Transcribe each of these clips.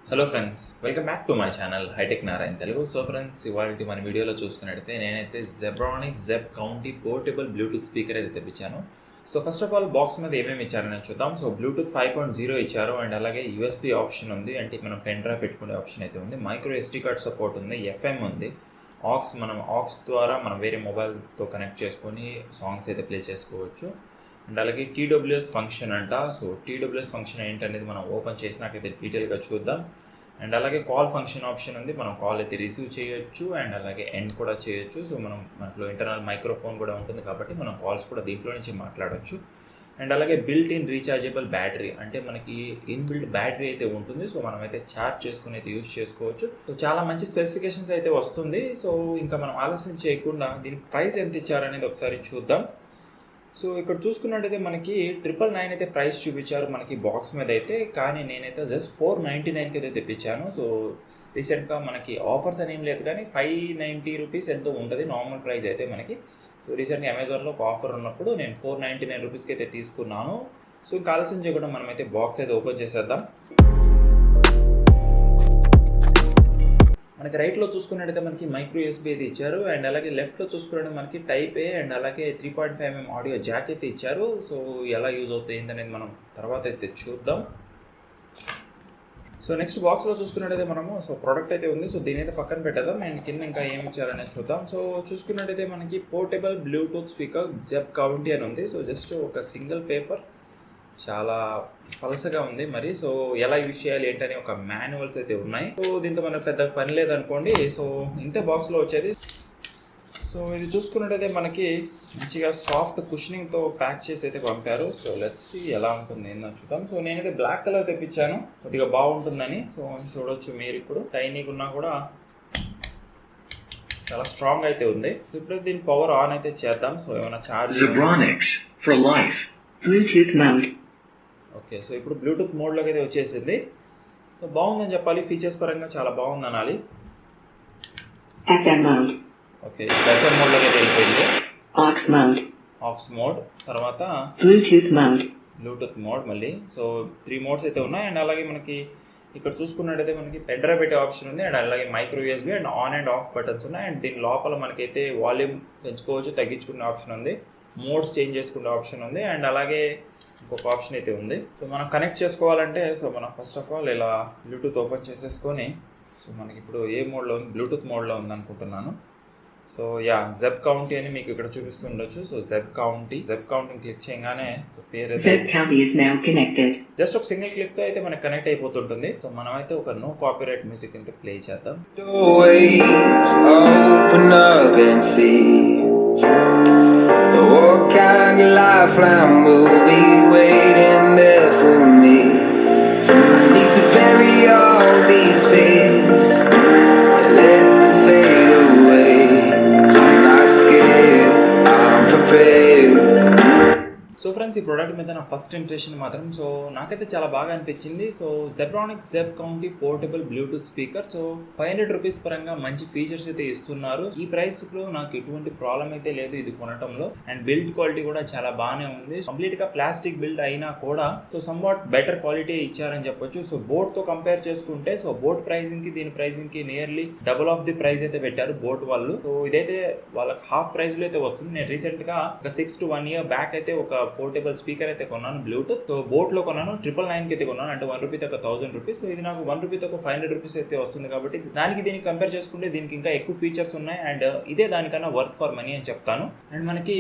Hello friends, welcome back to my channel hitech Narayana Telugu. So friends, ఇవాళ మన వీడియోలో చూసుకున్నట్టయితే నేనైతే Zebronics ZEB-County portable Bluetooth speaker అయితే తెప్పించాను. So first of all box మీద ఏమేమి ఇచ్చారని చూద్దాం. సో బ్లూటూత్ 5.0 ఇచ్చారు అండ్ అలాగే యూఎస్బీ ఆప్షన్ ఉంది, అంటే మనం పెన్ డ్రైవ్ పెట్టుకునే ఆప్షన్ అయితే ఉంది. మైక్రో ఎస్డీ కార్డ్ సపోర్ట్ ఉంది, ఎఫ్ఎం ఉంది, ఆక్స్ ద్వారా మనం వేరే మొబైల్తో కనెక్ట్ చేసుకొని సాంగ్స్ అయితే ప్లే చేసుకోవచ్చు. అండ్ అలాగే టీడబ్ల్యూఎస్ ఫంక్షన్ అంట. సో టీడబ్ల్యూఎస్ ఫంక్షన్ ఏంటనేది మనం ఓపెన్ చేసినాకైతే డీటెయిల్గా చూద్దాం. అండ్ అలాగే కాల్ ఫంక్షన్ ఆప్షన్ ఉంది, మనం కాల్ అయితే రిసీవ్ చేయొచ్చు అండ్ అలాగే ఎండ్ కూడా చేయొచ్చు. సో మనలో ఇంటర్నల్ మైక్రోఫోన్ కూడా ఉంటుంది కాబట్టి మనం కాల్స్ కూడా దీంట్లో నుంచి మాట్లాడవచ్చు. అండ్ అలాగే బిల్ట్ ఇన్ రీఛార్జబుల్ బ్యాటరీ, అంటే మనకి ఇన్బిల్ట్ బ్యాటరీ అయితే ఉంటుంది. సో మనం అయితే ఛార్జ్ చేసుకుని అయితే యూజ్ చేసుకోవచ్చు. సో చాలా మంచి స్పెసిఫికేషన్స్ అయితే వస్తుంది. సో ఇంకా మనం ఆలస్యం చేయకుండా దీని ప్రైస్ ఎంత ఇచ్చారనేది ఒకసారి చూద్దాం. సో ఇక్కడ చూసుకున్నట్టయితే మనకి 999 అయితే ప్రైస్ చూపించారు మనకి బాక్స్ మీద అయితే, కానీ నేనైతే జస్ట్ 499కి అయితే తెప్పించాను. సో రీసెంట్గా మనకి ఆఫర్స్ అనేం లేదు, కానీ 590 రూపీస్ ఎంతో ఉంటుంది నార్మల్ ప్రైస్ అయితే మనకి. సో రీసెంట్గా అమెజాన్లో ఒక ఆఫర్ ఉన్నప్పుడు నేను 499 రూపీస్కి అయితే తీసుకున్నాను. సో ఇంకా ఆలస్యం చేయకుండా మనమైతే బాక్స్ అయితే ఓపెన్ చేసేద్దాం. మనకి రైట్లో చూసుకున్నట్టయితే మనకి మైక్రో యూఎస్బీ అయితే ఇచ్చారు అండ్ అలాగే లెఫ్ట్లో చూసుకున్నట్టు మనకి టైప్ ఏ అండ్ అలాగే 3.5mm ఆడియో జాక్ అయితే ఇచ్చారు. సో ఎలా యూజ్ అవుతుంది ఏంటనేది మనం తర్వాత అయితే చూద్దాం. సో నెక్స్ట్ బాక్స్లో చూసుకున్నట్టయితే మనము ప్రోడక్ట్ అయితే ఉంది. సో దీని అయితే పక్కన పెట్టేద్దాం అండ్ కింద ఇంకా ఏమి ఇచ్చారనేది చూద్దాం. సో చూసుకున్నట్టయితే మనకి పోర్టబుల్ బ్లూటూత్ స్పీకర్ ZEB-County అని ఉంది. సో జస్ట్ ఒక సింగిల్ పేపర్, చాలా పలసగా ఉంది మరి. సో ఎలా యూజ్ చేయాలి ఏంటని ఒక మాన్యువల్స్ అయితే ఉన్నాయి. సో దీంతో మనకు పెద్ద పని లేదనుకోండి. సో ఇంతే బాక్స్లో వచ్చేది. సో ఇది చూసుకున్నట్టయితే మనకి మంచిగా సాఫ్ట్ కుషనింగ్తో ప్యాక్ చేసి అయితే పంపారు. సో లెట్స్ సీ ఎలా ఉంటుంది ఏందని చూద్దాం. సో నేనైతే బ్లాక్ కలర్ తెప్పించాను, కొద్దిగా బాగుంటుందని. సో చూడొచ్చు మీరు, ఇప్పుడు టైనీగా ఉన్నా కూడా చాలా స్ట్రాంగ్ అయితే ఉంది. సో ఇప్పుడు దీని పవర్ ఆన్ అయితే చేద్దాం. సో ఏమైనా charge Zebronics for life. Bluetooth mode. Okay, so ఇప్పుడు బ్లూటూత్ మోడ్లోకి అయితే వచ్చేసింది. సో బాగుందని చెప్పాలి, ఫీచర్స్ పరంగా చాలా బాగుంది అనాలి. FM mode. ఓకే, ఎఫ్ఎం మోడ్లోకి అయితే వెళ్ళిపోయింది. Aux mode. ఆక్స్ మోడ్, తర్వాత Bluetooth mode. బ్లూటూత్ మోడ్ మళ్ళీ. సో 3 మోడ్స్ అయితే ఉన్నాయి. అండ్ అలాగే మనకి ఇక్కడ చూసుకున్నట్టయితే మనకి పెన్ డ్రైవ్ పెట్టే ఆప్షన్ ఉంది అండ్ అలాగే micro USB and on and of buttons ఉన్నాయి. అండ్ దీని లోపల మనకైతే వాల్యూమ్ పెంచుకోవచ్చు, తగ్గించుకునే ఆప్షన్ ఉంది, మోడ్స్ చేంజ్ చేసుకునే ఆప్షన్ ఉంది అండ్ అలాగే ఇంకొక ఆప్షన్ అయితే ఉంది. సో మనం కనెక్ట్ చేసుకోవాలంటే సో మనం ఫస్ట్ ఆఫ్ ఆల్ ఇలా బ్లూటూత్ ఓపెన్ చేసేసుకొని, సో మనకి ఇప్పుడు ఏ మోడ్లో ఉంది, బ్లూటూత్ మోడ్లో ఉంది అనుకుంటున్నాను. సో ZEB-County అని మీకు ఇక్కడ చూపిస్తుండొచ్చు. సో ZEB-County క్లిక్ చేయగానే సో పేరు అయితే ZEB-County is now connected. Just ఒక సింగిల్ క్లిక్ తో అయితే మనకి కనెక్ట్ అయిపోతుంటుంది. సో మనం అయితే ఒక నో కాపీరైట్ మ్యూజిక్ అయితే ప్లే చేద్దాం. Open up and see what kind of lifeline will be waiting there for me. I need to bury all these fears and let them fade away. I'm not scared, I'm prepared. So friends, ఈ product మీద నా first impression మాత్రం so నాకైతే చాలా బాగా అనిపించింది. So Zebronics ZEB-County portable Bluetooth speaker. So 500 rupees పరంగా మంచి ఫీచర్స్ అయితే ఇస్తున్నారు. ఈ ప్రైస్ లో నాకు ఎటువంటి ప్రాబ్లం అయితే లేదు ఇది కొనటంలో. అండ్ బిల్డ్ క్వాలిటీ కూడా చాలా బాగానే ఉంది. కంప్లీట్ గా ప్లాస్టిక్ బిల్డ్ అయినా కూడా సో సమ్వాట్ బెటర్ క్వాలిటీ ఇచ్చారని చెప్పొచ్చు. సో బోట్ తో కంపేర్ చేసుకుంటే సో బోట్ ప్రైసింగ్ కి దీని ప్రైసింగ్ కి nearly double of the price అయితే పెట్టారు బోట్ వాళ్ళు. సో ఇదైతే వాళ్ళకి హాఫ్ ప్రైస్ లో అయితే వస్తుంది. నేను రీసెంట్ గా ఒక 6 to 1 year బ్యాక్ అయితే ఒక పోర్టబుల్ స్పీకర్ అయితే కొన్నాను బ్లూటూత్. సో బోట్ లో కొన్నాను, 999 అయితే కొన్నాను, అంటే 1 రూపీ తక్కువ 1000 రూపీస్. సో ఇది నాకు 1 రూపీ తక్కువ 500 రూపీస్ అయితే వస్తుంది కాబట్టి దీనికి కంపేర్ చేసుకుంటే దీనికి ఇంకా ఎక్కువ ఫీచర్స్ ఉన్నాయి అండ్ ఇదే దానికన్నా వర్త్ ఫర్ మనీ అని చెప్తాను. అండ్ మనకి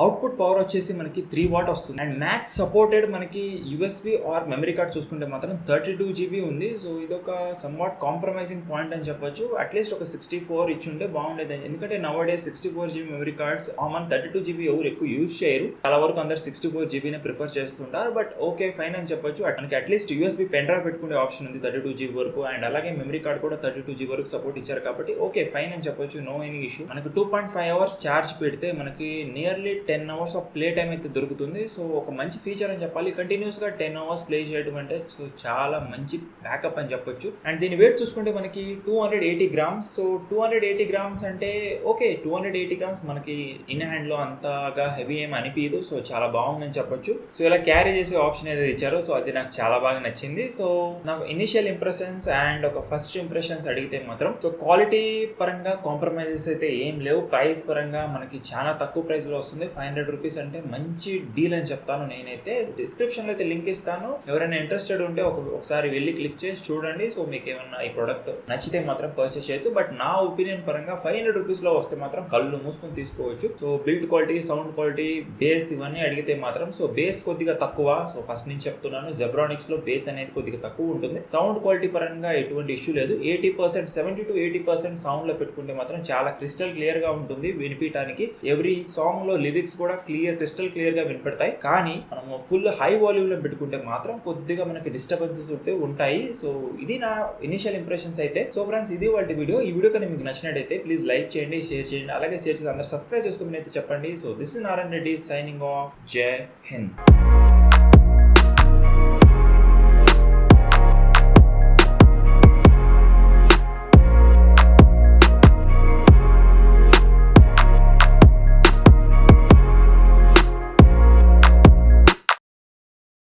అవుట్పుట్ పవర్ వచ్చేసి మనకి 3 వాట్ వస్తుంది అండ్ మ్యాక్స్ సపోర్టెడ్ మనకి యూఎస్బీ ఆర్ మెమరీ కార్డ్ చూసుకుంటే మాత్రం 32 GB ఉంది. సో ఇది ఒక సమ్వాట్ కాంప్రమైజింగ్ పాయింట్ అని చెప్పొచ్చు. అట్లీస్ట్ ఒక 64 ఇచ్చి ఉంటే బాగుండేది, ఎందుకంటే now days 64 GB memory cards మన 32 GB ఎవరు ఎక్కువ యూజ్ చేయరు. చాలా వరకు అందరు 64 GB ప్రిఫర్ చేస్తుంటారు. బట్ ఓకే ఫైన్ అని చెప్పొచ్చు. మనకి అట్లీస్ట్ యూఎస్బీ పెన్ డ్రైవ్ పెట్టుకునే ఆప్షన్ ఉంది 32 GB వరకు అండ్ అలాగే మెమరీ కార్డ్ కూడా 32 GB వరకు సపోర్ట్ ఇచ్చారు కాబట్టి ఓకే ఫైన్ అని చెప్పొచ్చు, నో ఎనీ ఇష్యూ. మనకి 2.5 hours ఛార్జ్ పెడితే మనకి nearly 10 hours of play time అయితే దొరుకుతుంది. సో ఒక మంచి ఫీచర్ అని చెప్పాలి. కంటిన్యూస్ గా 10 hours ప్లే చేయడం అంటే సో చాలా మంచి బ్యాకప్ అని చెప్పొచ్చు. అండ్ దీని వెయిట్ చూసుకుంటే మనకి 280 grams. సో 280 grams అంటే ఓకే, 280 grams మనకి ఇన్ హ్యాండ్ లో అంతగా హెవీ ఏం అనిపించదు. సో చాలా బాగుందని చెప్పొచ్చు. సో ఇలా క్యారీ చేసే ఆప్షన్ ఏదైతే ఇచ్చారో సో అది నాకు చాలా బాగా నచ్చింది. సో నాకు ఇనిషియల్ ఇంప్రెషన్స్ అండ్ ఒక ఫస్ట్ ఇంప్రెషన్స్ అడిగితే మాత్రం సో క్వాలిటీ పరంగా కాంప్రమైజెస్ అయితే ఏం లేవు. ప్రైస్ పరంగా మనకి చాలా తక్కువ ప్రైస్ లో వస్తుంది. 500 రూపీస్ అంటే మంచి డీల్ అని చెప్తాను నేనైతే. డిస్క్రిప్షన్ లో అయితే లింక్ ఇస్తాను, ఎవరైనా ఇంట్రెస్టెడ్ ఉంటే ఒకసారి వెళ్ళి క్లిక్ చేసి చూడండి. సో మీకు ఏమన్నా ఈ ప్రొడక్ట్ నచ్చితే మాత్రం పర్చేస్ చేయొచ్చు. బట్ నా ఒపీనియన్ పరంగా 500 రూపీస్ లో వస్తే మాత్రం కళ్ళు మూసుకొని తీసుకోవచ్చు. So build quality, sound quality, base ఇవన్నీ అడిగితే మాత్రం సో బేస్ కొద్దిగా తక్కువ. సో ఫస్ట్ నుంచి చెప్తున్నాను, జెబ్రానిక్స్ లో బేస్ అనేది కొద్దిగా తక్కువ ఉంటుంది. సౌండ్ క్వాలిటీ పరంగా ఎటువంటి ఇష్యూ లేదు. 80%, 70 to 80% సౌండ్ లో పెట్టుకుంటే మాత్రం చాలా క్రిస్టల్ క్లియర్ గా ఉంటుంది వినిపించడానికి. ఎవ్రీ సాంగ్ లో లిరిక్స్ కూడా క్రిస్టల్ క్లియర్ గా వినపడతాయి. కానీ మనము ఫుల్ హై వాల్యూమ్ లో పెట్టుకుంటే మాత్రం కొద్దిగా మనకి డిస్టర్బెన్సెస్ అయితే ఉంటాయి. సో ఇది నా ఇనిషియల్ ఇంప్రెషన్స్ అయితే. సో ఫ్రెండ్స్, ఇది వాటి వీడియో. ఈ వీడియో కానీ మీకు నచ్చినట్టయితే ప్లీజ్ లైక్ చేయండి, షేర్ చేయండి. అలాగే షేర్ చేసి అందరూ సబ్స్క్రైబ్ చేసుకోమని అయితే చెప్పండి. So this is Narayana Reddy signing off. జై హింద్.